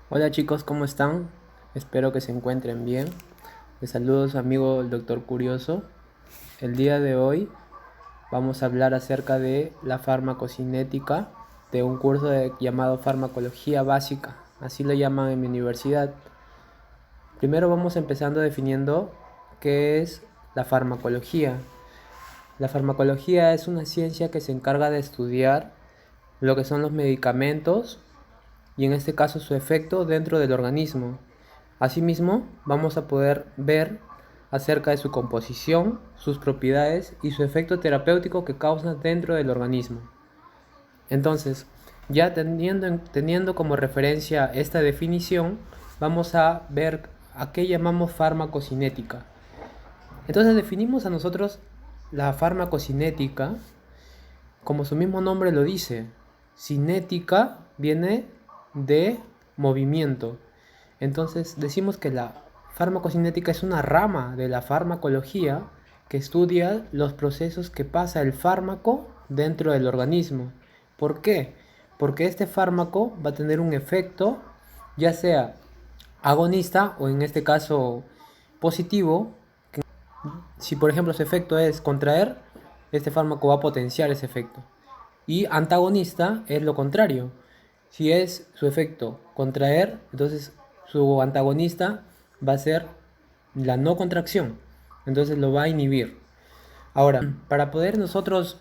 Hola chicos, ¿cómo están? Espero que se encuentren bien. Les saludo su amigo el Doctor Curioso. El día de hoy vamos a hablar acerca de la farmacocinética de un curso llamado Farmacología Básica. Así lo llaman en mi universidad. Primero vamos empezando definiendo qué es la farmacología. La farmacología es una ciencia que se encarga de estudiar lo que son los medicamentos y en este caso su efecto dentro del organismo. Asimismo, vamos a poder ver acerca de su composición, sus propiedades y su efecto terapéutico que causa dentro del organismo. Entonces, ya teniendo como referencia esta definición, vamos a ver a qué llamamos farmacocinética. Entonces definimos a nosotros la farmacocinética como su mismo nombre lo dice. Cinética viene de movimiento. Entonces decimos que la farmacocinética es una rama de la farmacología que estudia los procesos que pasa el fármaco dentro del organismo. ¿Por qué? Porque este fármaco va a tener un efecto, ya sea agonista o en este caso positivo. Si por ejemplo su efecto es contraer, este fármaco va a potenciar ese efecto. Y antagonista es lo contrario. Si es su efecto contraer, entonces su antagonista va a ser la no contracción. Entonces lo va a inhibir. Ahora, para poder nosotros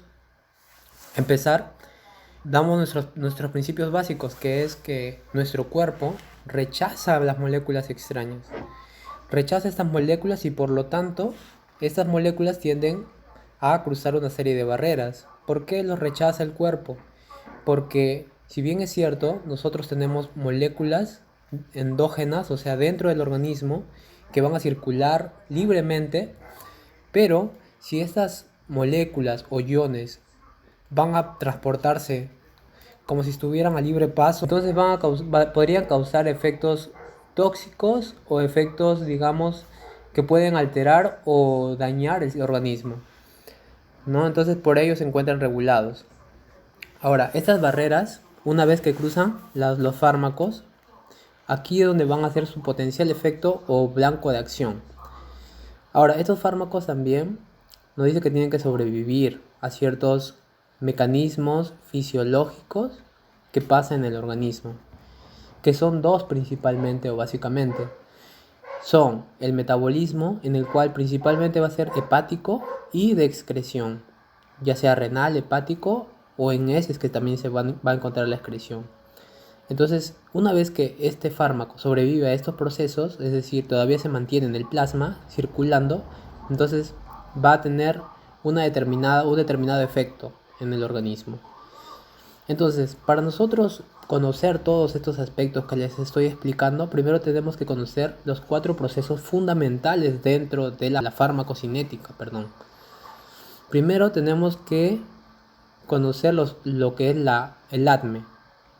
empezar, damos nuestros principios básicos, que es que nuestro cuerpo rechaza las moléculas extrañas. Rechaza estas moléculas y por lo tanto estas moléculas tienden a cruzar una serie de barreras. ¿Por qué los rechaza el cuerpo? Porque si bien es cierto, nosotros tenemos moléculas endógenas, o sea, dentro del organismo, que van a circular libremente, pero si estas moléculas o iones van a transportarse como si estuvieran a libre paso, entonces podrían causar efectos tóxicos o efectos, digamos, que pueden alterar o dañar el organismo, ¿no? Entonces por ello se encuentran regulados. Ahora, estas barreras, una vez que cruzan los fármacos, aquí es donde van a hacer su potencial efecto o blanco de acción. Ahora, estos fármacos también nos dice que tienen que sobrevivir a ciertos mecanismos fisiológicos que pasan en el organismo, que son dos principalmente o básicamente. Son el metabolismo, en el cual principalmente va a ser hepático y de excreción, ya sea renal, hepático o en heces que también va a encontrar la excreción. Entonces, una vez que este fármaco sobrevive a estos procesos, es decir, todavía se mantiene en el plasma circulando, entonces va a tener un determinado efecto en el organismo. Entonces, para nosotros conocer todos estos aspectos que les estoy explicando, primero tenemos que conocer los cuatro procesos fundamentales dentro de la farmacocinética, perdón. Primero tenemos que conocer lo que es el ADME.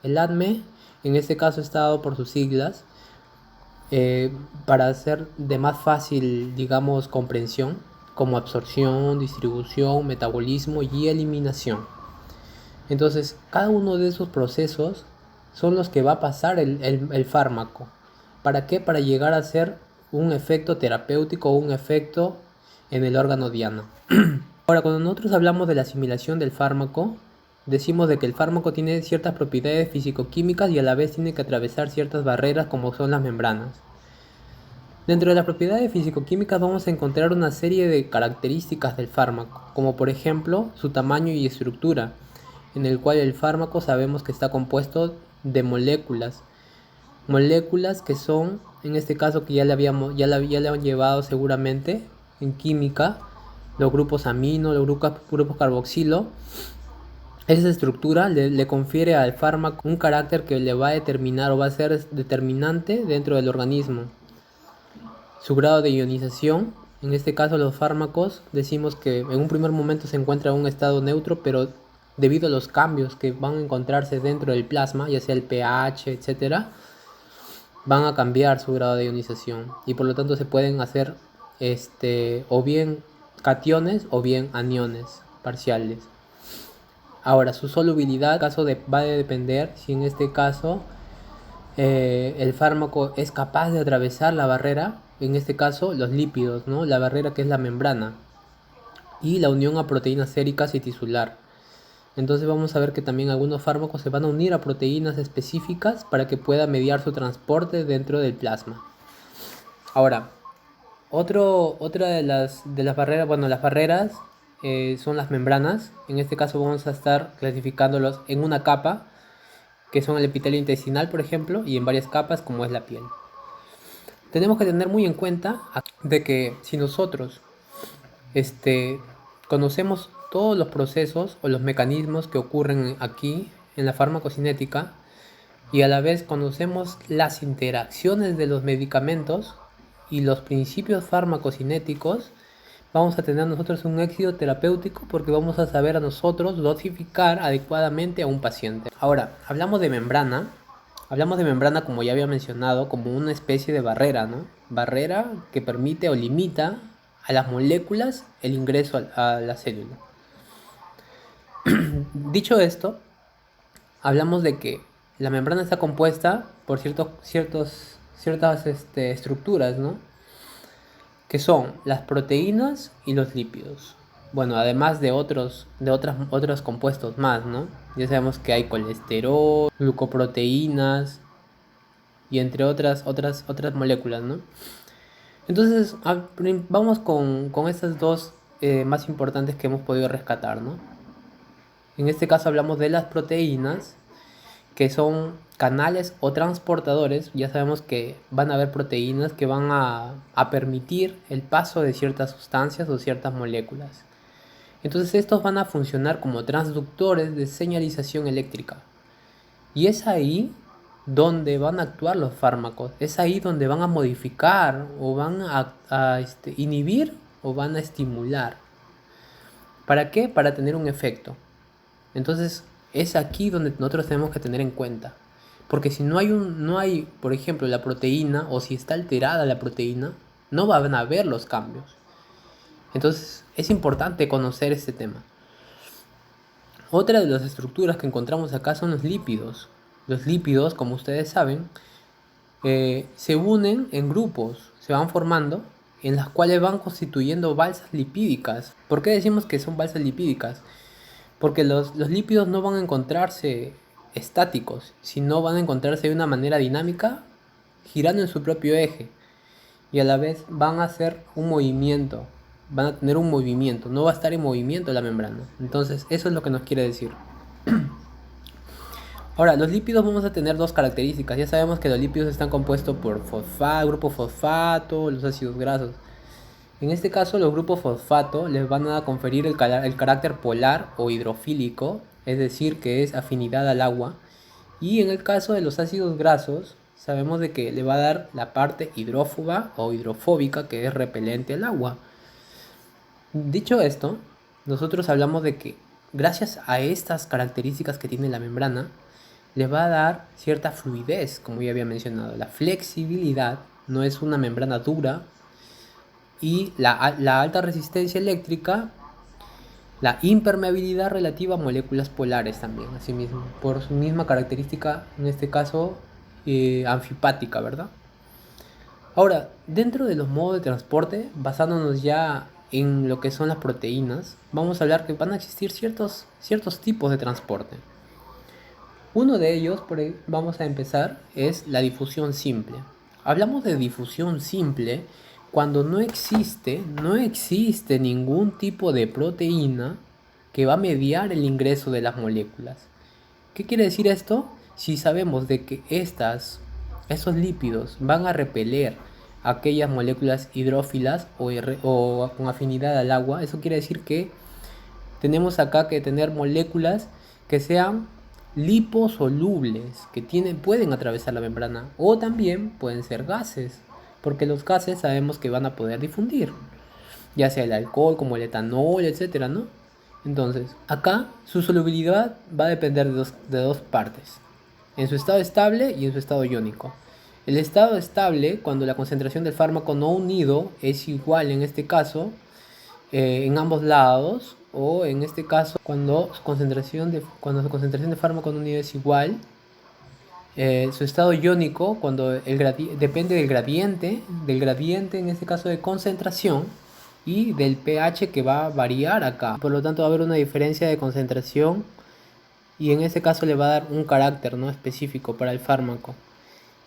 El ADME, en este caso está dado por sus siglas, para hacer de más fácil, digamos, comprensión, como absorción, distribución, metabolismo y eliminación. Entonces, cada uno de esos procesos son los que va a pasar el fármaco. ¿Para qué? Para llegar a ser un efecto terapéutico o un efecto en el órgano diana. Ahora, cuando nosotros hablamos de la asimilación del fármaco, decimos de que el fármaco tiene ciertas propiedades físico-químicas y a la vez tiene que atravesar ciertas barreras como son las membranas. Dentro de las propiedades físico-químicas vamos a encontrar una serie de características del fármaco, como por ejemplo su tamaño y estructura, en el cual el fármaco sabemos que está compuesto de moléculas que son, en este caso que ya le han llevado seguramente en química, los grupos amino, los grupos carboxilo. Esa estructura le confiere al fármaco un carácter que le va a determinar o va a ser determinante dentro del organismo. Su grado de ionización, en este caso los fármacos, decimos que en un primer momento se encuentra en un estado neutro, pero debido a los cambios que van a encontrarse dentro del plasma, ya sea el pH, etcétera, van a cambiar su grado de ionización y por lo tanto se pueden hacer o bien cationes o bien aniones parciales. Ahora, su solubilidad va a depender si en este caso el fármaco es capaz de atravesar la barrera, en este caso los lípidos, ¿no? La barrera que es la membrana y la unión a proteínas séricas y tisular. Entonces vamos a ver que también algunos fármacos se van a unir a proteínas específicas para que pueda mediar su transporte dentro del plasma. Ahora, otra de las barreras, bueno, las barreras son las membranas. En este caso vamos a estar clasificándolos en una capa, que son el epitelio intestinal, por ejemplo, y en varias capas, como es la piel. Tenemos que tener muy en cuenta de que si nosotros conocemos todos los procesos o los mecanismos que ocurren aquí en la farmacocinética y a la vez conocemos las interacciones de los medicamentos y los principios farmacocinéticos, vamos a tener nosotros un éxito terapéutico porque vamos a saber a nosotros dosificar adecuadamente a un paciente. Ahora, hablamos de membrana. Hablamos de membrana, como ya había mencionado, como una especie de barrera, ¿no? Barrera que permite o limita a las moléculas el ingreso a la célula. Dicho esto, hablamos de que la membrana está compuesta por ciertas estructuras, ¿no? Que son las proteínas y los lípidos. Bueno, además de otros compuestos más, ¿no? Ya sabemos que hay colesterol, glucoproteínas y entre otras moléculas, ¿no? Entonces, vamos con estas dos más importantes que hemos podido rescatar, ¿no? En este caso hablamos de las proteínas, que son canales o transportadores. Ya sabemos que van a haber proteínas que van a permitir el paso de ciertas sustancias o ciertas moléculas. Entonces estos van a funcionar como transductores de señalización eléctrica. Y es ahí donde van a actuar los fármacos. Es ahí donde van a modificar o van a inhibir o van a estimular. ¿Para qué? Para tener un efecto. Entonces es aquí donde nosotros tenemos que tener en cuenta. Porque si no hay, por ejemplo, la proteína, o si está alterada la proteína, no van a haber los cambios. Entonces es importante conocer este tema. Otra de las estructuras que encontramos acá son los lípidos. Los lípidos, como ustedes saben, se unen en grupos, se van formando, en las cuales van constituyendo balsas lipídicas. ¿Por qué decimos que son balsas lipídicas? Porque los lípidos no van a encontrarse estáticos, sino van a encontrarse de una manera dinámica, girando en su propio eje. Y a la vez van a hacer un movimiento, van a tener un movimiento, no va a estar en movimiento la membrana. Entonces, eso es lo que nos quiere decir. Ahora, los lípidos vamos a tener dos características. Ya sabemos que los lípidos están compuestos por grupo fosfato, los ácidos grasos. En este caso, los grupos fosfato les van a conferir el carácter polar o hidrofílico, es decir, que es afinidad al agua. Y en el caso de los ácidos grasos, sabemos de que le va a dar la parte hidrófoba o hidrofóbica, que es repelente al agua. Dicho esto, nosotros hablamos de que gracias a estas características que tiene la membrana, le va a dar cierta fluidez, como ya había mencionado. La flexibilidad, no es una membrana dura, y la alta resistencia eléctrica, la impermeabilidad relativa a moléculas polares también, asimismo, por su misma característica, en este caso, anfipática, ¿verdad? Ahora, dentro de los modos de transporte, basándonos ya en lo que son las proteínas, vamos a hablar que van a existir ciertos tipos de transporte. Uno de ellos, vamos a empezar, es la difusión simple. Hablamos de difusión simple cuando no existe ningún tipo de proteína que va a mediar el ingreso de las moléculas. ¿Qué quiere decir esto? Si sabemos de que esos lípidos van a repeler aquellas moléculas hidrófilas o con afinidad al agua, eso quiere decir que tenemos acá que tener moléculas que sean liposolubles, que pueden atravesar la membrana, o también pueden ser gases, porque los gases sabemos que van a poder difundir, ya sea el alcohol, como el etanol, etcétera, ¿no? Entonces, acá su solubilidad va a depender de dos partes, en su estado estable y en su estado iónico. El estado estable, cuando la concentración del fármaco no unido es igual, en este caso, en ambos lados, o en este caso, cuando su concentración de fármaco no unido es igual, Su estado iónico, cuando depende del gradiente en este caso de concentración y del pH que va a variar acá. Por lo tanto va a haber una diferencia de concentración y en ese caso le va a dar un carácter, ¿no?, específico para el fármaco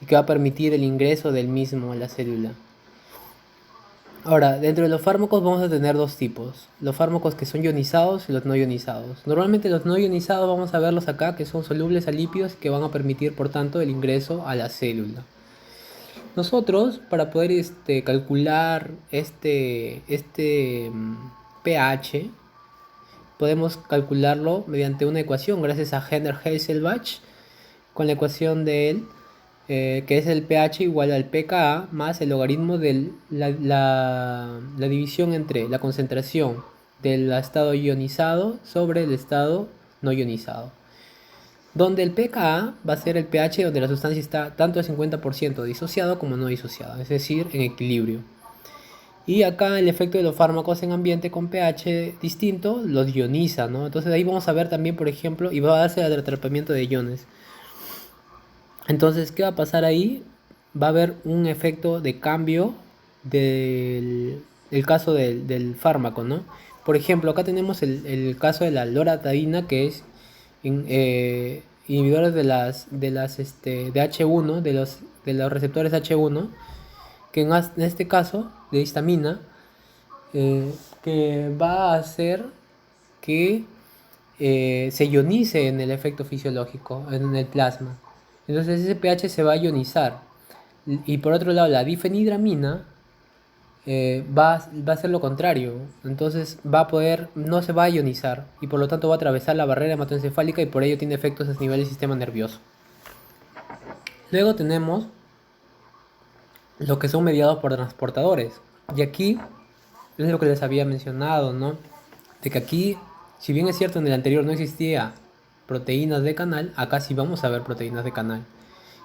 y que va a permitir el ingreso del mismo a la célula. Ahora, dentro de los fármacos vamos a tener dos tipos: los fármacos que son ionizados y los no ionizados. Normalmente los no ionizados vamos a verlos acá, que son solubles a lípidos, que van a permitir por tanto el ingreso a la célula. Nosotros, para poder calcular pH, podemos calcularlo mediante una ecuación gracias a Henner-Hasselbalch, con la ecuación de él, que es el pH igual al pKa más el logaritmo de la división entre la concentración del estado ionizado sobre el estado no ionizado, donde el pKa va a ser el pH donde la sustancia está tanto al 50% disociado como no disociado, es decir, en equilibrio. Y acá el efecto de los fármacos en ambiente con pH distinto los ioniza, ¿no? Entonces ahí vamos a ver también, por ejemplo, y va a darse el atrapamiento de iones. Entonces, ¿qué va a pasar ahí? Va a haber un efecto de cambio del caso del fármaco, ¿no? Por ejemplo, acá tenemos el caso de la loratadina, que es inhibidores de H1, de los receptores H1, que en este caso de histamina, que va a hacer que se ionice en el efecto fisiológico, en el plasma. Entonces ese pH se va a ionizar. Y por otro lado, la difenhidramina va a hacer lo contrario. Entonces no se va a ionizar y por lo tanto va a atravesar la barrera hematoencefálica y por ello tiene efectos a nivel del sistema nervioso. Luego tenemos lo que son mediados por transportadores. Y aquí es lo que les había mencionado, ¿no? De que aquí, si bien es cierto en el anterior no existía proteínas de canal, acá sí vamos a ver proteínas de canal.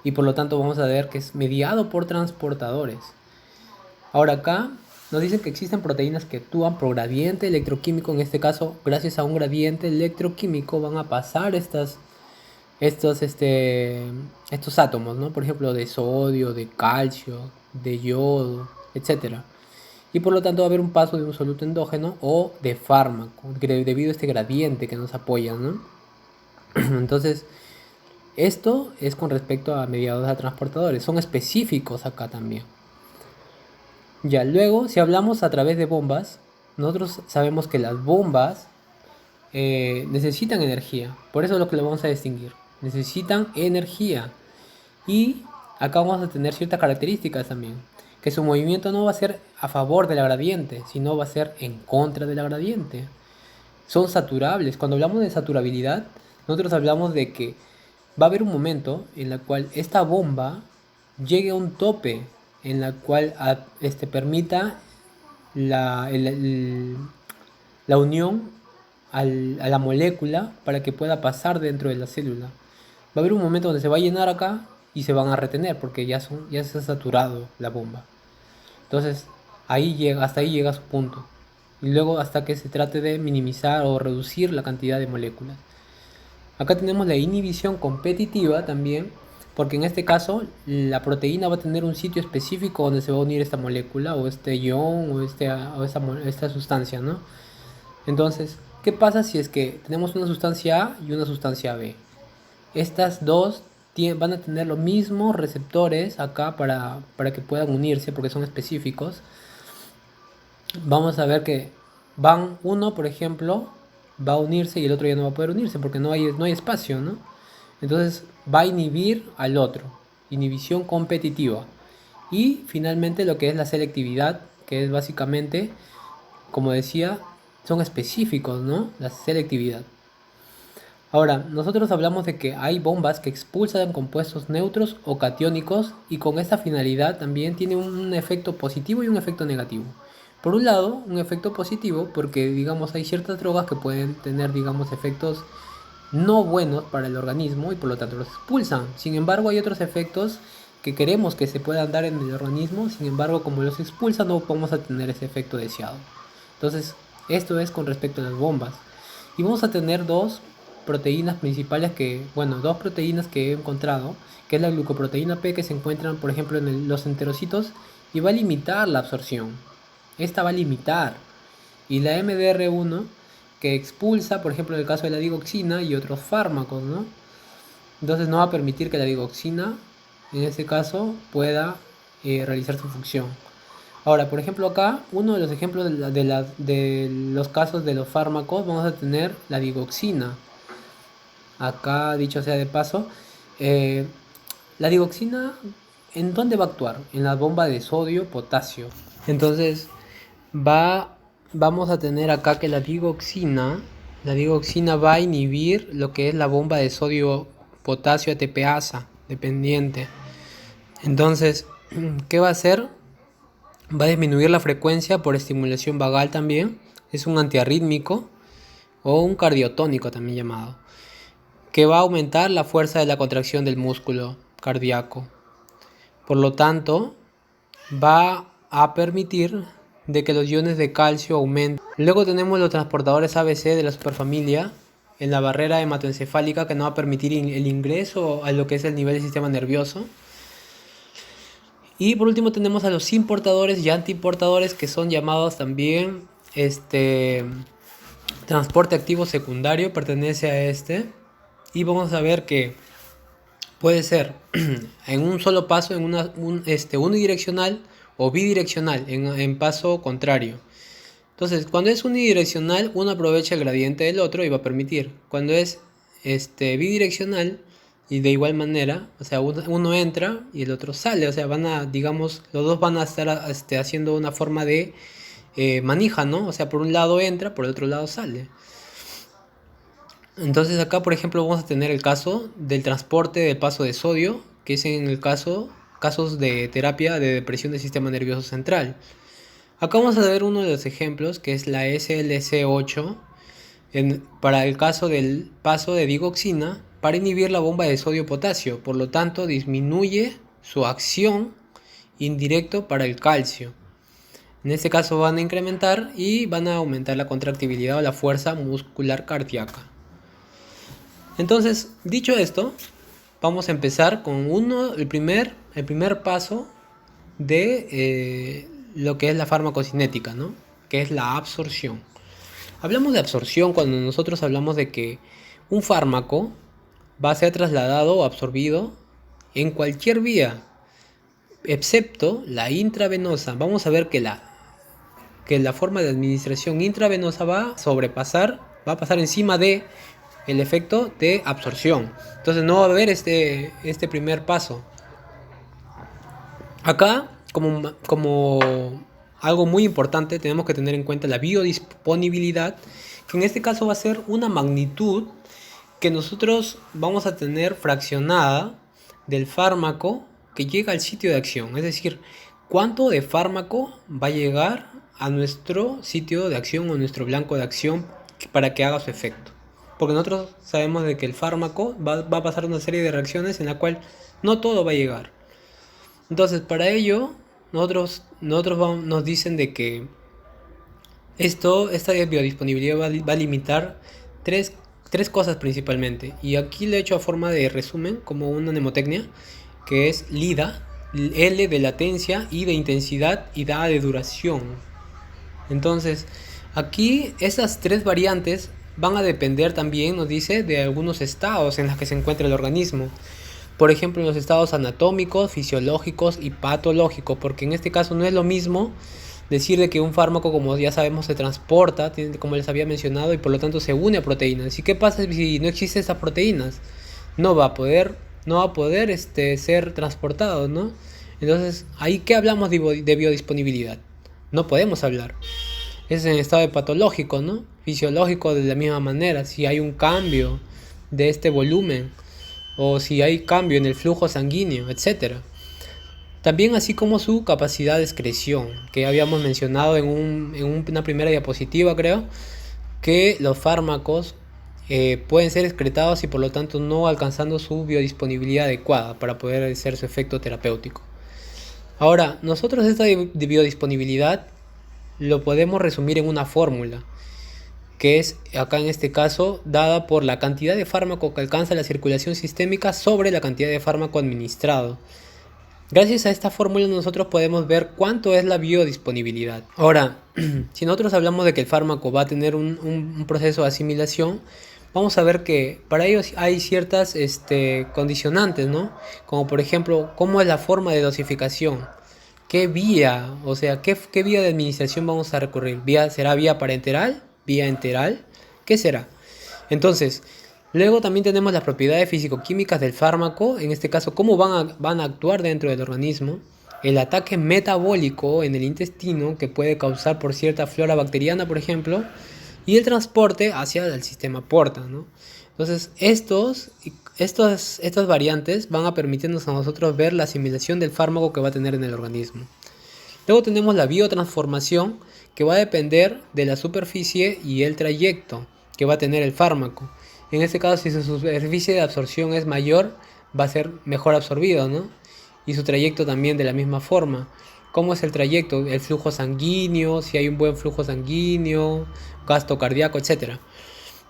Y por lo tanto vamos a ver que es mediado por transportadores. Ahora acá nos dicen que existen proteínas que actúan por gradiente electroquímico. En este caso, gracias a un gradiente electroquímico van a pasar estos átomos, ¿no? Por ejemplo, de sodio, de calcio, de yodo, etcétera. Y por lo tanto va a haber un paso de un soluto endógeno o de fármaco, debido a este gradiente que nos apoya, ¿no? Entonces, esto es con respecto a mediados a transportadores. Son específicos acá también. Ya, luego, si hablamos a través de bombas, nosotros sabemos que las bombas necesitan energía. Por eso es lo que lo vamos a distinguir. Necesitan energía. Y acá vamos a tener ciertas características también. Que su movimiento no va a ser a favor de la gradiente, sino va a ser en contra de la gradiente. Son saturables. Cuando hablamos de saturabilidad, nosotros hablamos de que va a haber un momento en el cual esta bomba llegue a un tope, en la cual permita la unión a la molécula para que pueda pasar dentro de la célula. Va a haber un momento donde se va a llenar acá y se van a retener porque ya se ha saturado la bomba. Entonces hasta ahí llega su punto. Y luego hasta que se trate de minimizar o reducir la cantidad de moléculas. Acá tenemos la inhibición competitiva también, porque en este caso la proteína va a tener un sitio específico donde se va a unir esta molécula o este ion o esta sustancia, ¿no? Entonces, ¿qué pasa si es que tenemos una sustancia A y una sustancia B? Estas dos van a tener los mismos receptores acá para que puedan unirse porque son específicos. Vamos a ver que uno, por ejemplo, va a unirse y el otro ya no va a poder unirse porque no hay espacio, ¿no? Entonces va a inhibir al otro, inhibición competitiva. Y finalmente lo que es la selectividad, que es básicamente, como decía, son específicos, ¿no? La selectividad. Ahora, nosotros hablamos de que hay bombas que expulsan compuestos neutros o catiónicos y con esta finalidad también tiene un efecto positivo y un efecto negativo. Por un lado, un efecto positivo porque, digamos, hay ciertas drogas que pueden tener, digamos, efectos no buenos para el organismo y por lo tanto los expulsan. Sin embargo, hay otros efectos que queremos que se puedan dar en el organismo, sin embargo, como los expulsan no vamos a tener ese efecto deseado. Entonces, esto es con respecto a las bombas. Y vamos a tener dos proteínas principales dos proteínas que he encontrado, que es la glucoproteína P, que se encuentran, por ejemplo, en los enterocitos, y va a limitar la absorción. Esta va a limitar. Y la MDR1, que expulsa, por ejemplo, en el caso de la digoxina y otros fármacos, ¿no? Entonces no va a permitir que la digoxina, en este caso, pueda realizar su función. Ahora, por ejemplo, acá, uno de los ejemplos de los casos de los fármacos, vamos a tener la digoxina. Acá, dicho sea de paso, la digoxina, ¿en dónde va a actuar? En la bomba de sodio-potasio. Entonces, vamos a tener acá que la digoxina va a inhibir lo que es la bomba de sodio-potasio ATPasa dependiente. Entonces, ¿qué va a hacer? Va a disminuir la frecuencia por estimulación vagal también. Es un antiarrítmico o un cardiotónico también llamado, que va a aumentar la fuerza de la contracción del músculo cardíaco. Por lo tanto, va a permitir de que los iones de calcio aumenten. Luego tenemos los transportadores ABC de la superfamilia en la barrera hematoencefálica, que no va a permitir el ingreso a lo que es el nivel del sistema nervioso. Y por último tenemos a los importadores y antiimportadores, que son llamados también transporte activo secundario, pertenece a este. Y vamos a ver que puede ser en un solo paso, en unidireccional o bidireccional, en paso contrario. Entonces, cuando es unidireccional, uno aprovecha el gradiente del otro y va a permitir. Cuando es bidireccional, y de igual manera, o sea, uno entra y el otro sale, o sea, los dos van a estar haciendo una forma de manija, ¿no? O sea, por un lado entra, por el otro lado sale. Entonces acá, por ejemplo, vamos a tener el caso del transporte del paso de sodio, que es en el casos de terapia de depresión del sistema nervioso central. Acá vamos a ver uno de los ejemplos, que es la SLC8, para el caso del paso de digoxina, para inhibir la bomba de sodio-potasio. Por lo tanto, disminuye su acción indirecto para el calcio. En este caso van a incrementar y van a aumentar la contractibilidad o la fuerza muscular cardíaca. Entonces, dicho esto, vamos a empezar con el primer paso de lo que es la farmacocinética, ¿no? Que es la absorción. Hablamos de absorción cuando nosotros hablamos de que un fármaco va a ser trasladado o absorbido en cualquier vía, excepto la intravenosa. Vamos a ver que la forma de administración intravenosa va a pasar encima de el efecto de absorción. Entonces no va a haber este primer paso. Acá, como algo muy importante, tenemos que tener en cuenta la biodisponibilidad, que en este caso va a ser una magnitud que nosotros vamos a tener fraccionada del fármaco que llega al sitio de acción. Es decir, cuánto de fármaco va a llegar a nuestro sitio de acción o nuestro blanco de acción para que haga su efecto. Porque nosotros sabemos de que el fármaco va a pasar una serie de reacciones en la cual no todo va a llegar. Entonces, para ello, nosotros nos dicen de que esta biodisponibilidad va a limitar tres cosas principalmente. Y aquí lo he hecho a forma de resumen, como una mnemotecnia, que es LIDA, L de latencia, I de intensidad y DA de duración. Entonces, aquí esas tres variantes van a depender también, nos dice, de algunos estados en los que se encuentra el organismo. Por ejemplo, en los estados anatómicos, fisiológicos y patológicos, porque en este caso no es lo mismo decir de que un fármaco, como ya sabemos, se transporta, como les había mencionado, y por lo tanto se une a proteínas. ¿Y qué pasa si no existen esas proteínas? No va a poder ser transportado, ¿no? Entonces, ¿ahí qué hablamos de biodisponibilidad? No podemos hablar. Es en estado de patológico, ¿no? Fisiológico de la misma manera, si hay un cambio de este volumen o si hay cambio en el flujo sanguíneo, etc. También así como su capacidad de excreción, que habíamos mencionado en una primera diapositiva, creo, que los fármacos pueden ser excretados y por lo tanto no alcanzando su biodisponibilidad adecuada para poder hacer su efecto terapéutico. Ahora, nosotros esta de biodisponibilidad lo podemos resumir en una fórmula, que es acá en este caso dada por la cantidad de fármaco que alcanza la circulación sistémica sobre la cantidad de fármaco administrado. Gracias a esta fórmula nosotros podemos ver cuánto es la biodisponibilidad. Ahora, si nosotros hablamos de que el fármaco va a tener un proceso de asimilación, vamos a ver que para ello hay ciertas condicionantes, ¿no? Como por ejemplo, cómo es la forma de dosificación, qué vía, o sea, qué vía de administración vamos a recurrir. ¿Será vía parenteral? ¿Vía enteral? ¿Qué será? Entonces, luego también tenemos las propiedades físico-químicas del fármaco, en este caso cómo van a actuar dentro del organismo, el ataque metabólico en el intestino que puede causar por cierta flora bacteriana, por ejemplo, y el transporte hacia el sistema porta, ¿no? Entonces, estas variantes van a permitirnos a nosotros ver la asimilación del fármaco que va a tener en el organismo. Luego tenemos la biotransformación, que va a depender de la superficie y el trayecto que va a tener el fármaco. En este caso, si su superficie de absorción es mayor, va a ser mejor absorbido, ¿no? Y su trayecto también de la misma forma. ¿Cómo es el trayecto? El flujo sanguíneo, si hay un buen flujo sanguíneo, gasto cardíaco, etc.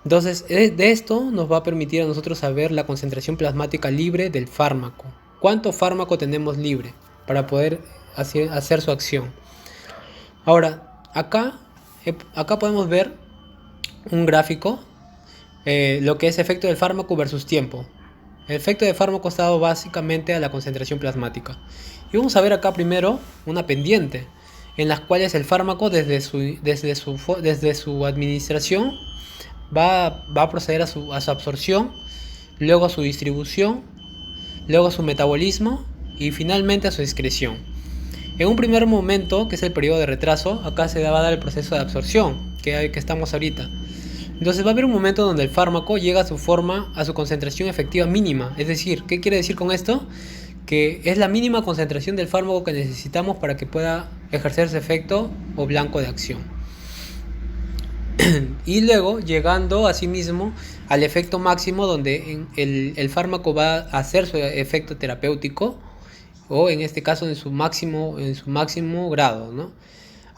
Entonces, de esto nos va a permitir a nosotros saber la concentración plasmática libre del fármaco. ¿Cuánto fármaco tenemos libre para poder hacer su acción? Ahora, acá podemos ver un gráfico, lo que es efecto del fármaco versus tiempo. El efecto del fármaco está dado básicamente a la concentración plasmática. Y vamos a ver acá primero una pendiente, en las cuales el fármaco desde su administración va a proceder a su absorción, luego a su distribución, luego a su metabolismo y finalmente a su excreción. En un primer momento, que es el periodo de retraso, acá se va a dar el proceso de absorción, que estamos ahorita. Entonces va a haber un momento donde el fármaco llega a su concentración efectiva mínima. Es decir, ¿qué quiere decir con esto? Que es la mínima concentración del fármaco que necesitamos para que pueda ejercer su efecto o blanco de acción. Y luego llegando asimismo al efecto máximo, donde el fármaco va a hacer su efecto terapéutico, o en este caso en su máximo grado, ¿no?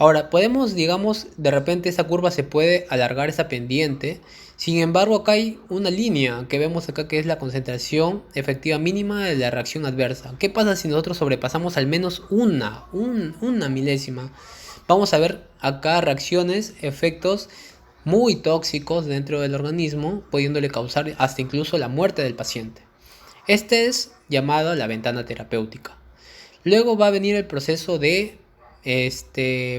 Ahora, digamos, de repente esa curva se puede alargar, esa pendiente. Sin embargo, acá hay una línea que vemos acá, que es la concentración efectiva mínima de la reacción adversa. ¿Qué pasa si nosotros sobrepasamos al menos una milésima? Vamos a ver acá reacciones, efectos muy tóxicos dentro del organismo, pudiéndole causar hasta incluso la muerte del paciente. Este es llamado la ventana terapéutica. Luego va a venir el proceso de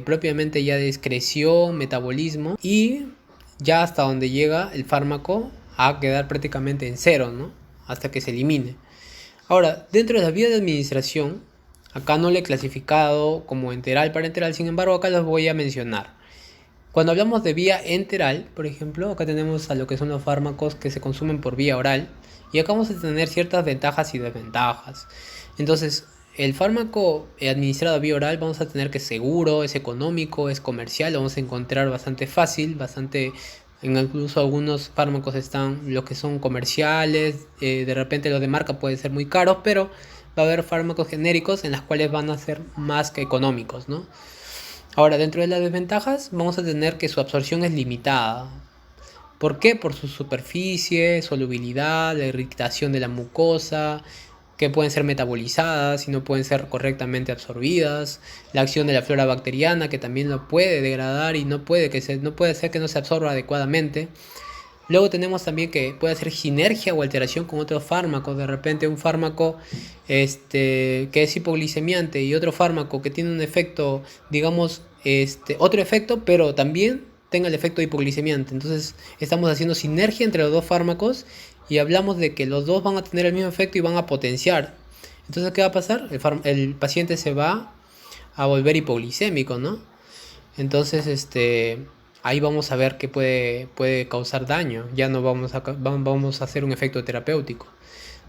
propiamente ya de excreción, metabolismo, y ya hasta donde llega el fármaco a quedar prácticamente en cero, ¿no? Hasta que se elimine. Ahora, dentro de la vía de administración, acá no le he clasificado como enteral, parenteral, sin embargo acá los voy a mencionar. Cuando hablamos de vía enteral, por ejemplo, acá tenemos a lo que son los fármacos que se consumen por vía oral, y acá vamos a tener ciertas ventajas y desventajas. Entonces, el fármaco administrado a vía oral vamos a tener que es seguro, es económico, es comercial, lo vamos a encontrar bastante fácil, incluso algunos fármacos están los que son comerciales, de repente los de marca pueden ser muy caros, pero va a haber fármacos genéricos en los cuales van a ser más que económicos, ¿no? Ahora, dentro de las desventajas vamos a tener que su absorción es limitada. ¿Por qué? Por su superficie, solubilidad, la irritación de la mucosa, que pueden ser metabolizadas y no pueden ser correctamente absorbidas, la acción de la flora bacteriana, que también lo puede degradar y no puede hacer que no se absorba adecuadamente. Luego tenemos también que puede hacer sinergia o alteración con otros fármacos. De repente un fármaco que es hipoglicemiante y otro fármaco que tiene un efecto, digamos, otro efecto, pero también tenga el efecto hipoglicemiante. Entonces estamos haciendo sinergia entre los dos fármacos y hablamos de que los dos van a tener el mismo efecto y van a potenciar. Entonces, ¿qué va a pasar? El paciente se va a volver hipoglicémico, ¿no? Entonces, ahí vamos a ver que puede causar daño. Ya no vamos a hacer un efecto terapéutico.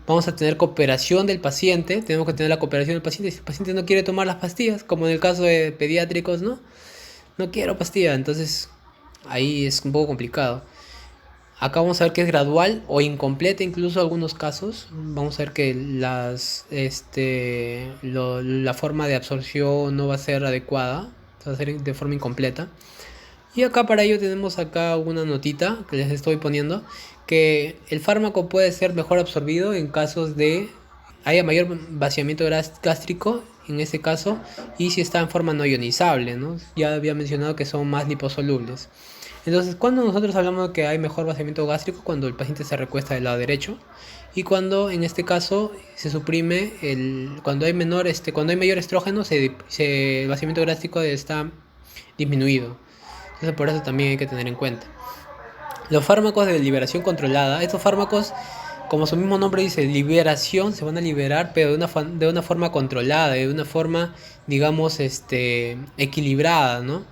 Vamos a tener cooperación del paciente. Tenemos que tener la cooperación del paciente. Si el paciente no quiere tomar las pastillas, como en el caso de pediátricos, no quiero pastilla. Entonces, ahí es un poco complicado. Acá vamos a ver que es gradual o incompleta, incluso en algunos casos. Vamos a ver que la forma de absorción no va a ser adecuada, va a ser de forma incompleta. Y acá para ello tenemos acá una notita que les estoy poniendo, que el fármaco puede ser mejor absorbido en casos de haya mayor vaciamiento gástrico, en este caso, y si está en forma no ionizable, ¿no? Ya había mencionado que son más liposolubles. Entonces, cuando nosotros hablamos de que hay mejor vaciamiento gástrico, cuando el paciente se recuesta del lado derecho, y cuando en este caso se suprime cuando hay cuando hay mayor estrógeno, el vaciamiento gástrico está disminuido. Entonces, por eso también hay que tener en cuenta. Los fármacos de liberación controlada, estos fármacos, como su mismo nombre dice, liberación, se van a liberar, pero de una forma controlada, de una forma, digamos, equilibrada, ¿no?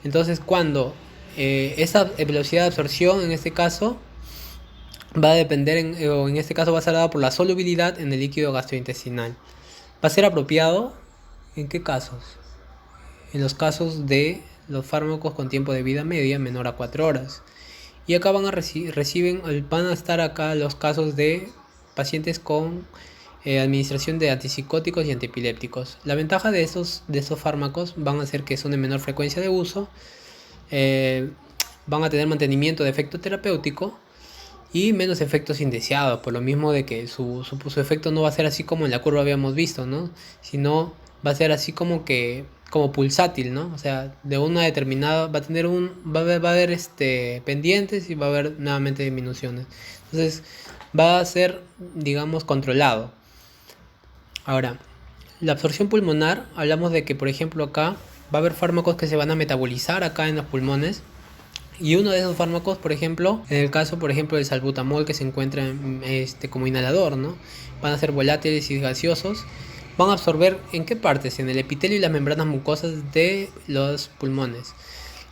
Entonces, cuando esa velocidad de absorción, en este caso, va a depender, o en este caso va a ser dada por la solubilidad en el líquido gastrointestinal. ¿Va a ser apropiado? ¿En qué casos? En los casos de los fármacos con tiempo de vida media menor a 4 horas. Y acá van a estar acá los casos de pacientes con administración de antipsicóticos y antipilépticos. La ventaja de estos fármacos van a ser que son de menor frecuencia de uso, van a tener mantenimiento de efecto terapéutico y menos efectos indeseados, por lo mismo de que su efecto no va a ser así como en la curva habíamos visto, ¿no? Sino va a ser así como pulsátil, ¿no? O sea, de una determinada va a haber pendientes y va a haber nuevamente disminuciones. Entonces, va a ser, digamos, controlado. Ahora, la absorción pulmonar, hablamos de que, por ejemplo, acá va a haber fármacos que se van a metabolizar acá en los pulmones. Y uno de esos fármacos, por ejemplo, en el caso, por ejemplo, del salbutamol que se encuentra como inhalador, ¿no? Van a ser volátiles y gaseosos. Van a absorber ¿en qué partes? En el epitelio y las membranas mucosas de los pulmones.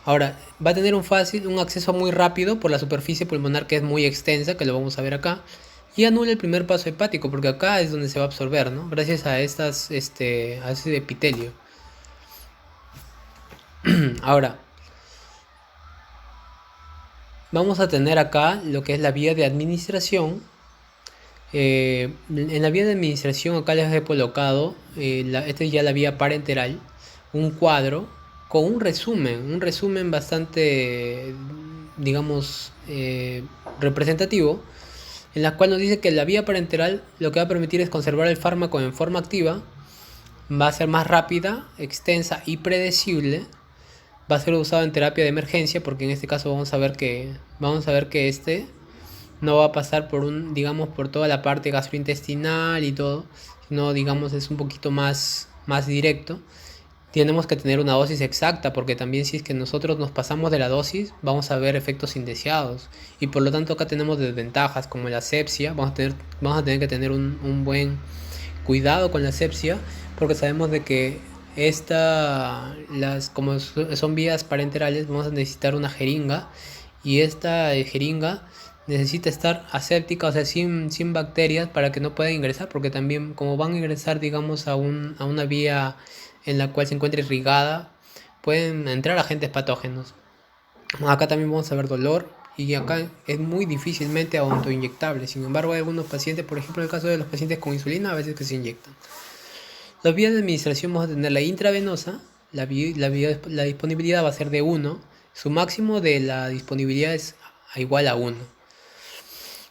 Ahora, va a tener un acceso muy rápido por la superficie pulmonar que es muy extensa, que lo vamos a ver acá. Y anula el primer paso hepático, porque acá es donde se va a absorber, ¿no? Gracias a a ese epitelio. Ahora, vamos a tener acá lo que es la vía de administración. En la vía de administración acá les he colocado, esta es ya la vía parenteral, un cuadro con un resumen bastante, digamos, representativo, en la cual nos dice que la vía parenteral lo que va a permitir es conservar el fármaco en forma activa, va a ser más rápida, extensa y predecible, va a ser usado en terapia de emergencia, porque en este caso vamos a ver que no va a pasar digamos, por toda la parte gastrointestinal y todo, sino, digamos, es un poquito más directo. Tenemos que tener una dosis exacta, porque también si es que nosotros nos pasamos de la dosis, vamos a ver efectos indeseados. Y por lo tanto acá tenemos desventajas como la asepsia, vamos a tener que tener un buen cuidado con la asepsia, porque sabemos de que como son vías parenterales, vamos a necesitar una jeringa, y esta jeringa necesita estar aséptica, o sea, sin bacterias, para que no pueda ingresar, porque también como van a ingresar, digamos, a una vía en la cual se encuentra irrigada, pueden entrar agentes patógenos. Acá también vamos a ver dolor, y acá es muy difícilmente autoinyectable. Sin embargo, hay algunos pacientes, por ejemplo en el caso de los pacientes con insulina, a veces que se inyectan. Las vías de administración vamos a tener la intravenosa, la disponibilidad va a ser de 1, su máximo de la disponibilidad es igual a 1.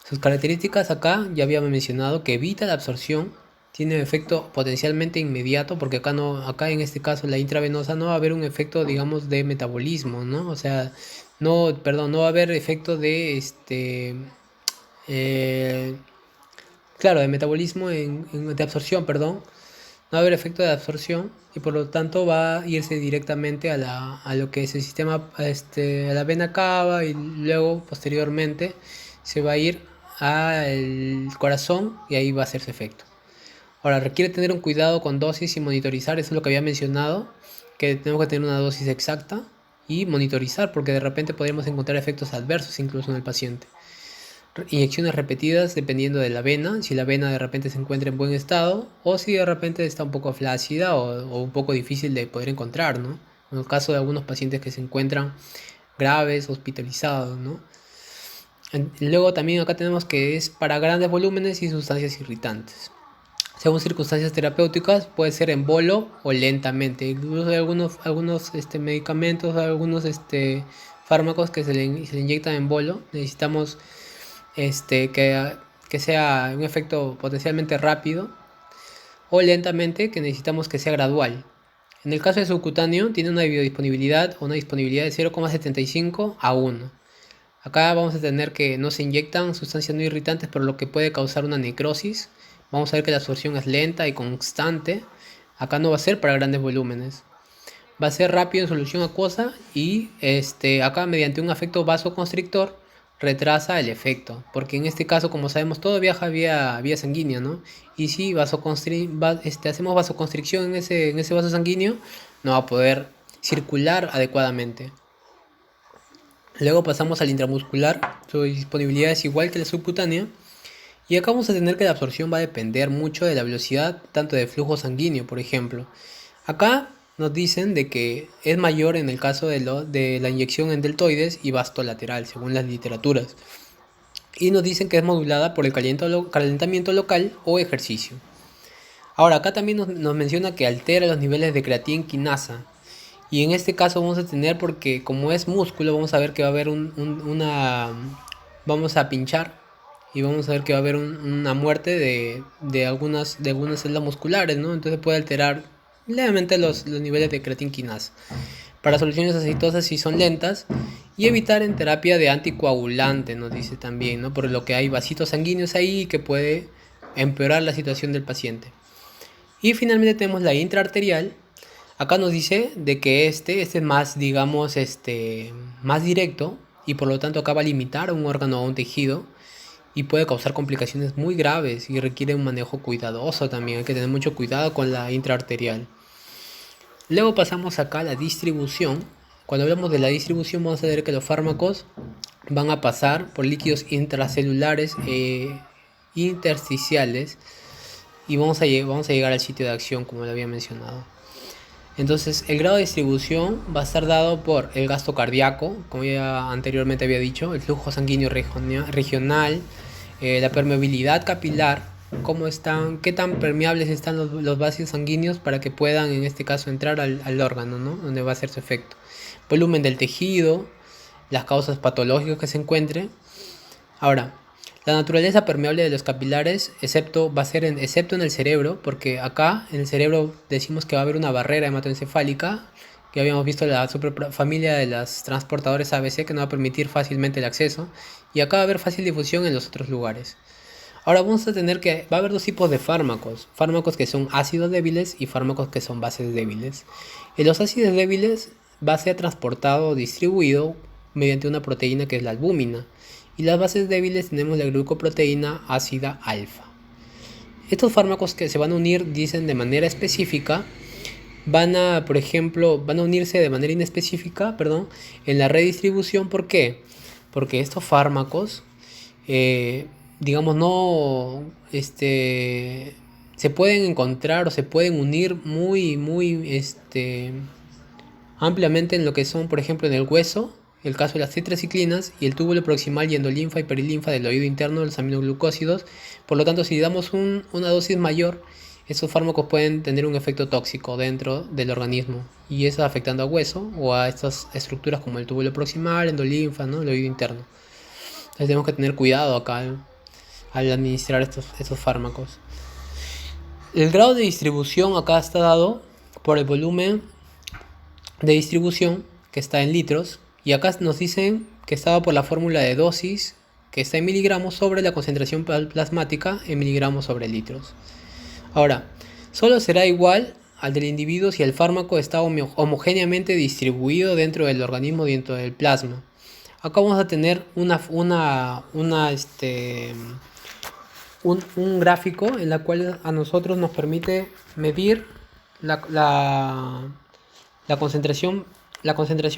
Sus características acá ya habíamos mencionado que evita la absorción, tiene efecto potencialmente inmediato, porque acá en este caso la intravenosa no va a haber un efecto, digamos, de metabolismo, ¿no? O sea, no va a haber efecto claro, de metabolismo, de absorción, perdón. No va a haber efecto de absorción, y por lo tanto va a irse directamente a lo que es el sistema, a la vena cava, y luego posteriormente se va a ir al corazón y ahí va a hacerse efecto. Ahora, requiere tener un cuidado con dosis y monitorizar, eso es lo que había mencionado, que tenemos que tener una dosis exacta y monitorizar, porque de repente podríamos encontrar efectos adversos incluso en el paciente. Inyecciones repetidas dependiendo de la vena, si la vena de repente se encuentra en buen estado, o si de repente está un poco flácida, o un poco difícil de poder encontrar, ¿no? En el caso de algunos pacientes que se encuentran graves, hospitalizados, ¿no? Luego también acá tenemos que es para grandes volúmenes y sustancias irritantes. según circunstancias terapéuticas, puede ser en bolo o lentamente. Incluso hay algunos medicamentos, algunos fármacos que se le inyectan en bolo. Necesitamos este, que, que sea un efecto potencialmente rápido, o lentamente, que necesitamos que sea gradual. En el caso de subcutáneo, tiene una biodisponibilidad o una disponibilidad de 0,75 a 1. Acá vamos a tener que no se inyectan sustancias no irritantes, por lo que puede causar una necrosis. Vamos a ver que la absorción es lenta y constante. Acá no va a ser para grandes volúmenes. Va a ser rápido en solución acuosa y acá mediante un efecto vasoconstrictor retrasa el efecto. Porque en este caso, como sabemos, todo viaja vía sanguínea, ¿no? Y si hacemos vasoconstricción en ese vaso sanguíneo, no va a poder circular adecuadamente. Luego pasamos al intramuscular. Su disponibilidad es igual que la subcutánea. Y acá vamos a tener que la absorción va a depender mucho de la velocidad, tanto de flujo sanguíneo, por ejemplo. Acá nos dicen de que es mayor en el caso de la inyección en deltoides y vasto lateral, según las literaturas. Y nos dicen que es modulada por el calentamiento local o ejercicio. Ahora, acá también nos menciona que altera los niveles de creatina quinasa. Y en este caso vamos a tener, porque como es músculo, vamos a ver que va a haber vamos a pinchar y vamos a ver que va a haber una muerte de algunas células musculares, ¿no? Entonces puede alterar levemente los niveles de creatina quinasa. Para soluciones aceitosas si son lentas, y evitar en terapia de anticoagulante, nos dice también, ¿no? Por lo que hay vasitos sanguíneos ahí que puede empeorar la situación del paciente. Y finalmente tenemos la intraarterial. Acá nos dice de que este es más, digamos, más directo, y por lo tanto acá va a limitar a un órgano o a un tejido y puede causar complicaciones muy graves y requiere un manejo cuidadoso también. Hay que tener mucho cuidado con la intraarterial. Luego pasamos acá a la distribución. Cuando hablamos de la distribución, vamos a ver que los fármacos van a pasar por líquidos intracelulares intersticiales, y vamos a llegar al sitio de acción, como lo había mencionado. Entonces, el grado de distribución va a estar dado por el gasto cardíaco, como ya anteriormente había dicho, el flujo sanguíneo regional, la permeabilidad capilar, qué tan permeables están los vasos sanguíneos para que puedan, en este caso, entrar al órgano, ¿no? Donde va a hacer su efecto. Volumen del tejido, las causas patológicas que se encuentren. Ahora, la naturaleza permeable de los capilares, excepto en el cerebro, porque acá en el cerebro decimos que va a haber una barrera hematoencefálica, que habíamos visto la superfamilia de los transportadores ABC, que no va a permitir fácilmente el acceso, y acá va a haber fácil difusión en los otros lugares. Ahora vamos a tener que, va a haber dos tipos de fármacos que son ácidos débiles y fármacos que son bases débiles. En los ácidos débiles va a ser transportado o distribuido mediante una proteína que es la albúmina. Y las bases débiles tenemos la glucoproteína ácida alfa. Estos fármacos que se van a unir, dicen, de manera específica, por ejemplo, van a unirse de manera inespecífica, en la redistribución. ¿Por qué? Porque estos fármacos, digamos, no, se pueden encontrar o se pueden unir muy, muy, ampliamente en lo que son, por ejemplo, en el hueso, el caso de las tetraciclinas, y el túbulo proximal y endolinfa y perilinfa del oído interno de los aminoglucósidos. Por lo tanto, si damos una dosis mayor, esos fármacos pueden tener un efecto tóxico dentro del organismo, y eso afectando a hueso o a estas estructuras como el túbulo proximal, endolinfa, ¿no? El oído interno. Entonces tenemos que tener cuidado acá al administrar estos fármacos. El grado de distribución acá está dado por el volumen de distribución, que está en litros, y acá nos dicen que estaba por la fórmula de dosis, que está en miligramos, sobre la concentración plasmática en miligramos sobre litros. Ahora, solo será igual al del individuo si el fármaco está homogéneamente distribuido dentro del organismo, dentro del plasma. Acá vamos a tener un gráfico en la cual a nosotros nos permite medir la concentración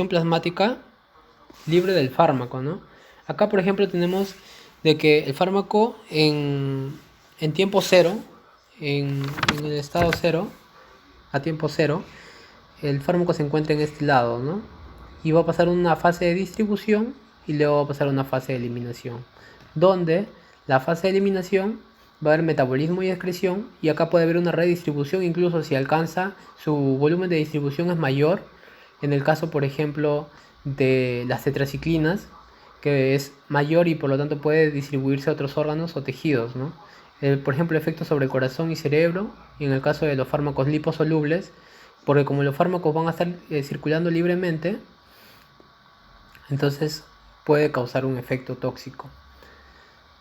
plasmática libre del fármaco, ¿no? Acá, por ejemplo, tenemos de que el fármaco en tiempo cero, en el estado cero, a tiempo cero, el fármaco se encuentra en este lado, ¿no? Y va a pasar una fase de distribución y luego va a pasar una fase de eliminación, donde la fase de eliminación va a haber metabolismo y excreción, y acá puede haber una redistribución, incluso si alcanza, su volumen de distribución es mayor, en el caso por ejemplo de las tetraciclinas, que es mayor y por lo tanto puede distribuirse a otros órganos o tejidos, ¿no? Por ejemplo, efectos sobre el corazón y cerebro, y en el caso de los fármacos liposolubles, porque como los fármacos van a estar circulando libremente, entonces puede causar un efecto tóxico.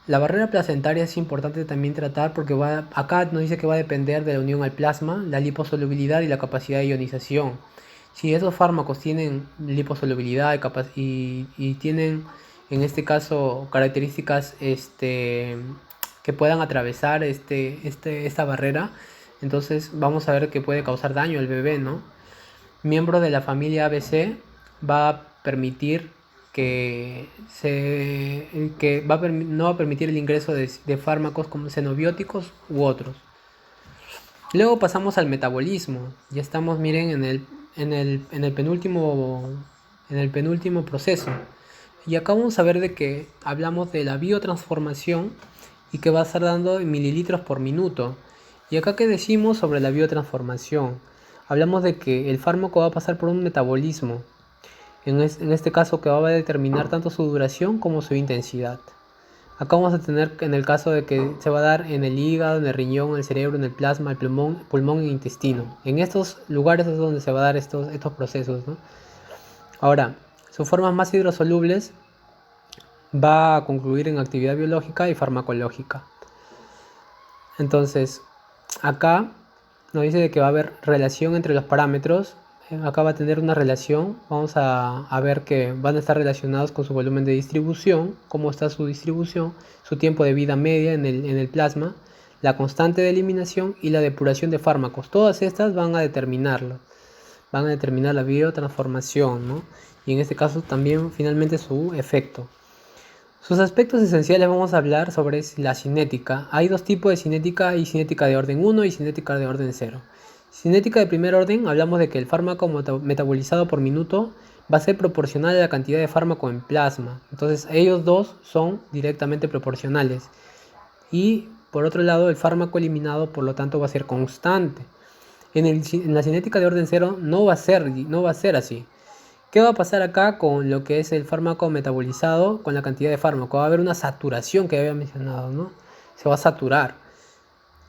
La barrera placentaria es importante también tratar porque acá nos dice que va a depender de la unión al plasma, la liposolubilidad y la capacidad de ionización. Si esos fármacos tienen liposolubilidad y tienen en este caso características que puedan atravesar esta barrera, entonces vamos a ver que puede causar daño al bebé, ¿no? Miembro de la familia ABC va a permitir no va a permitir el ingreso de fármacos como xenobióticos u otros. Luego pasamos al metabolismo. Ya estamos, miren, en el penúltimo proceso. Y acá vamos a ver de que hablamos de la biotransformación y que va a estar dando en mililitros por minuto. Y acá, ¿qué decimos sobre la biotransformación? Hablamos de que el fármaco va a pasar por un metabolismo. En este caso que va a determinar tanto su duración como su intensidad. Acá vamos a tener en el caso de que se va a dar en el hígado, en el riñón, en el cerebro, en el plasma, el pulmón y intestino. En estos lugares es donde se va a dar estos procesos, ¿no? Ahora, sus formas más hidrosolubles va a concluir en actividad biológica y farmacológica. Entonces, acá nos dice de que va a haber relación entre los parámetros. Acá va a tener una relación, vamos a ver que van a estar relacionados con su volumen de distribución, cómo está su distribución, su tiempo de vida media en el plasma, la constante de eliminación y la depuración de fármacos. Todas estas van a determinarlo, van a determinar la biotransformación, ¿no? Y en este caso también finalmente su efecto. Sus aspectos esenciales vamos a hablar sobre la cinética. Hay dos tipos de cinética, hay cinética de orden 1 y cinética de orden 0. Cinética de primer orden, hablamos de que el fármaco metabolizado por minuto va a ser proporcional a la cantidad de fármaco en plasma. Entonces ellos dos son directamente proporcionales. Y por otro lado, el fármaco eliminado por lo tanto va a ser constante. En la cinética de orden 0 no va a ser así. ¿Qué va a pasar acá con lo que es el fármaco metabolizado con la cantidad de fármaco? Va a haber una saturación que había mencionado, ¿no? Se va a saturar.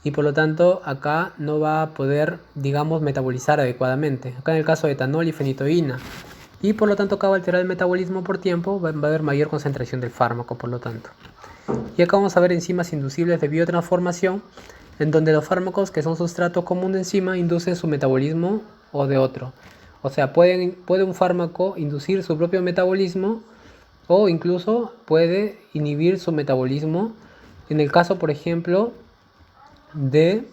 Y por lo tanto acá no va a poder, digamos, metabolizar adecuadamente. Acá en el caso de etanol y fenitoína. Y por lo tanto acá va a alterar el metabolismo por tiempo, va a haber mayor concentración del fármaco, por lo tanto. Y acá vamos a ver enzimas inducibles de biotransformación, en donde los fármacos que son sustrato común de enzima inducen su metabolismo o de otro. O sea, puede un fármaco inducir su propio metabolismo o incluso puede inhibir su metabolismo. En el caso, por ejemplo, de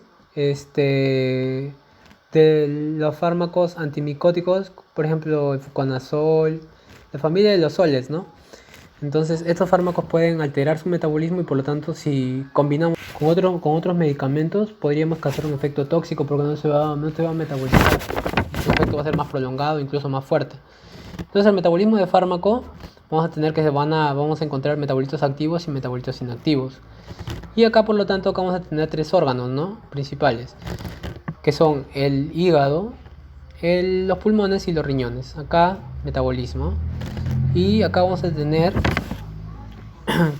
los fármacos antimicóticos, por ejemplo el fluconazol, la familia de los soles, ¿no? Entonces estos fármacos pueden alterar su metabolismo y por lo tanto si combinamos con otros medicamentos podríamos causar un efecto tóxico porque no se va a metabolizar. Su efecto va a ser más prolongado, incluso más fuerte. Entonces el metabolismo de fármaco vamos a tener que vamos a encontrar metabolitos activos y metabolitos inactivos. Y acá por lo tanto vamos a tener tres órganos, ¿no? Principales, que son el hígado, los pulmones y los riñones. Acá metabolismo. Y acá vamos a tener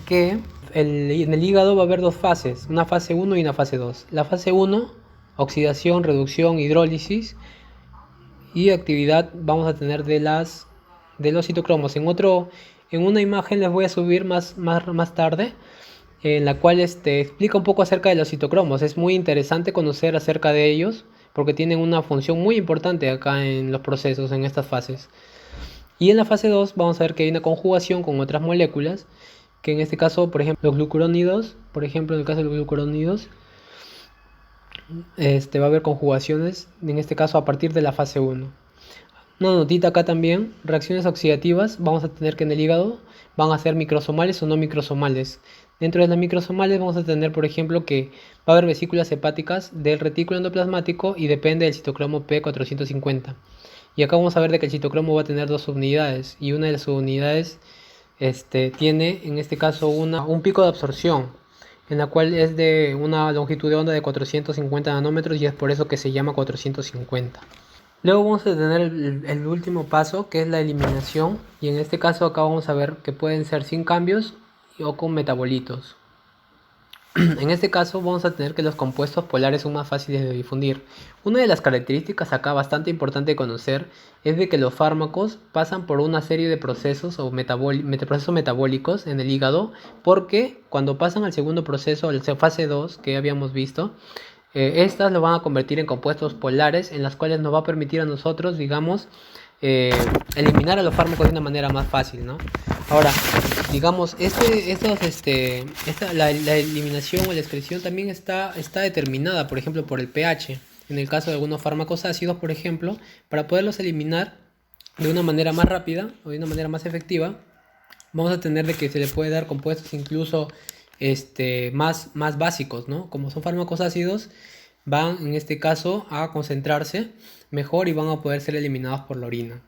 que en el hígado va a haber dos fases, una fase 1 y una fase 2. La fase 1, oxidación, reducción, hidrólisis y actividad vamos a tener de los citocromos. En una imagen les voy a subir más tarde, en la cual explica un poco acerca de los citocromos. Es muy interesante conocer acerca de ellos porque tienen una función muy importante acá en los procesos, en estas fases. Y en la fase 2 vamos a ver que hay una conjugación con otras moléculas, que en este caso, por ejemplo, los glucurónidos, en el caso de los glucurónidos, va a haber conjugaciones, en este caso a partir de la fase 1. Una notita acá también, reacciones oxidativas, vamos a tener que en el hígado van a ser microsomales o no microsomales. Dentro de las microsomales vamos a tener, por ejemplo, que va a haber vesículas hepáticas del retículo endoplasmático y depende del citocromo P450. Y acá vamos a ver de que el citocromo va a tener dos subunidades y una de las subunidades tiene en este caso un pico de absorción. en la cual es de una longitud de onda de 450 nanómetros y es por eso que se llama 450. Luego vamos a tener el último paso, que es la eliminación, y en este caso acá vamos a ver que pueden ser sin cambios o con metabolitos. En este caso vamos a tener que los compuestos polares son más fáciles de difundir. Una de las características acá bastante importante de conocer es de que los fármacos pasan por una serie de procesos o procesos metabólicos en el hígado, porque cuando pasan al segundo proceso, a la fase 2 que habíamos visto, estas lo van a convertir en compuestos polares, en las cuales nos va a permitir a nosotros, digamos, eh, eliminar a los fármacos de una manera más fácil, ¿no? Ahora, digamos, la eliminación o la excreción también está determinada, por ejemplo, por el pH. En el caso de algunos fármacos ácidos, por ejemplo, para poderlos eliminar de una manera más rápida o de una manera más efectiva, vamos a tener de que se le puede dar compuestos incluso más básicos, ¿no? Como son fármacos ácidos, van en este caso a concentrarse mejor y van a poder ser eliminados por la orina.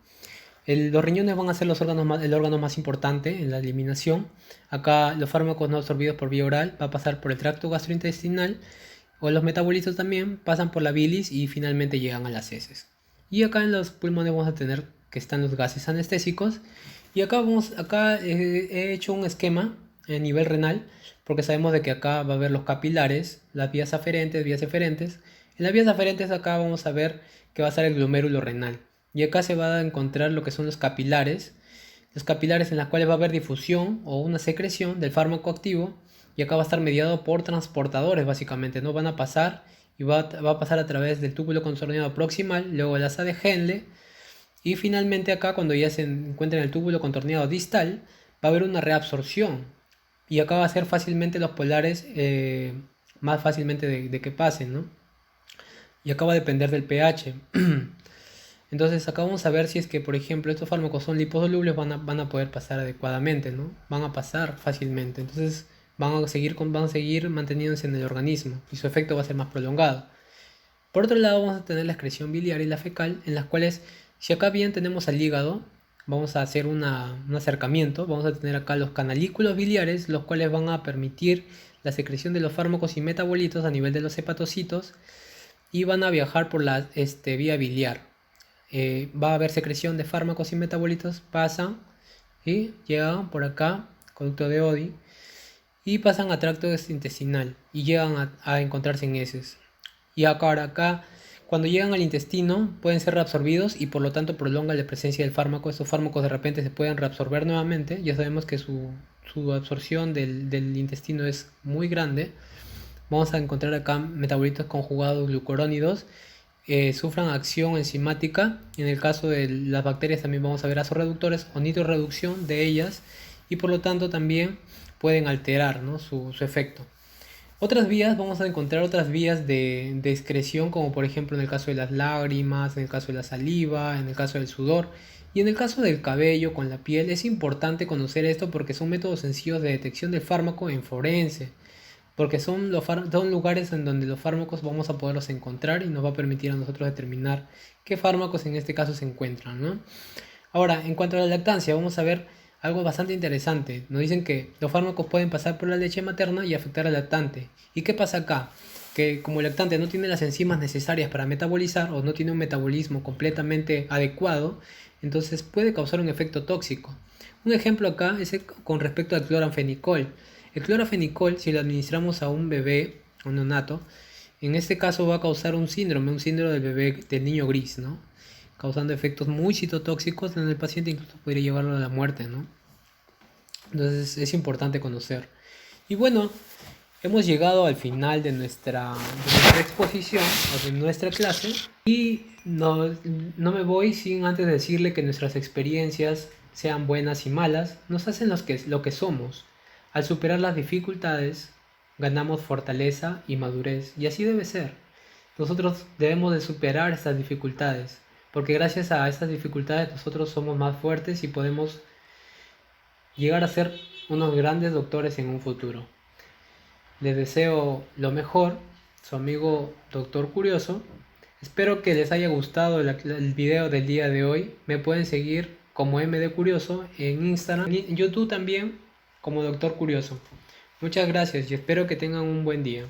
Los riñones van a ser el órgano más importante en la eliminación. Acá los fármacos no absorbidos por vía oral va a pasar por el tracto gastrointestinal, o los metabolitos también pasan por la bilis y finalmente llegan a las heces. Y acá en los pulmones vamos a tener que están los gases anestésicos. Y acá he hecho un esquema a nivel renal, porque sabemos de que acá va a haber los capilares, las vías aferentes, vías eferentes. En las vías aferentes acá vamos a ver que va a estar el glomérulo renal. Y acá se va a encontrar lo que son los capilares en las cuales va a haber difusión o una secreción del fármaco activo, y acá va a estar mediado por transportadores básicamente, ¿no? Van a pasar y va a pasar a través del túbulo contorneado proximal, luego la asa de Henle, y finalmente acá cuando ya se encuentra en el túbulo contorneado distal, va a haber una reabsorción, y acá va a ser fácilmente los polares, más fácilmente de que pasen, ¿no? Y acá va a depender del pH. Entonces acá vamos a ver si es que, por ejemplo, estos fármacos son liposolubles, van a poder pasar adecuadamente, ¿no? Van a pasar fácilmente. Entonces van a seguir manteniéndose en el organismo y su efecto va a ser más prolongado. Por otro lado vamos a tener la excreción biliar y la fecal, en las cuales, si acá bien tenemos al hígado, vamos a hacer un acercamiento. Vamos a tener acá los canalículos biliares, los cuales van a permitir la secreción de los fármacos y metabolitos a nivel de los hepatocitos, y van a viajar por la vía biliar. Va a haber secreción de fármacos y metabolitos, pasan y llegan por acá, conducto de Oddi, y pasan a tracto intestinal y llegan a encontrarse en heces. Y acá, cuando llegan al intestino, pueden ser reabsorbidos y por lo tanto prolonga la presencia del fármaco. Estos fármacos de repente se pueden reabsorber nuevamente. Ya sabemos que su absorción del intestino es muy grande. Vamos a encontrar acá metabolitos conjugados glucurónidos, sufran acción enzimática. En el caso de las bacterias también vamos a ver vasoreductores o nitroreducción de ellas, y por lo tanto también pueden alterar, ¿no?, su efecto. Vamos a encontrar otras vías de excreción, como por ejemplo en el caso de las lágrimas, en el caso de la saliva, en el caso del sudor y en el caso del cabello con la piel. Es importante conocer esto porque son métodos sencillos de detección del fármaco en forense, porque son lugares en donde los fármacos vamos a poderlos encontrar y nos va a permitir a nosotros determinar qué fármacos en este caso se encuentran, ¿no? Ahora, en cuanto a la lactancia, vamos a ver algo bastante interesante. Nos dicen que los fármacos pueden pasar por la leche materna y afectar al lactante. ¿Y qué pasa acá? Que como el lactante no tiene las enzimas necesarias para metabolizar, o no tiene un metabolismo completamente adecuado, entonces puede causar un efecto tóxico. Un ejemplo acá es con respecto al cloranfenicol. El cloranfenicol, si lo administramos a un bebé, a un neonato, en este caso va a causar un síndrome del bebé, del niño gris, ¿no?, causando efectos muy citotóxicos en el paciente, incluso podría llevarlo a la muerte, ¿no? Entonces es importante conocer. Y bueno, hemos llegado al final de nuestra exposición o de nuestra clase, y no me voy sin antes decirle que nuestras experiencias, sean buenas y malas, nos hacen lo que somos. Al superar las dificultades, ganamos fortaleza y madurez, y así debe ser. Nosotros debemos de superar estas dificultades, porque gracias a estas dificultades nosotros somos más fuertes y podemos llegar a ser unos grandes doctores en un futuro. Les deseo lo mejor, su amigo Doctor Curioso. Espero que les haya gustado el video del día de hoy. Me pueden seguir como MD Curioso en Instagram, en YouTube también como Doctor Curioso. Muchas gracias y espero que tengan un buen día.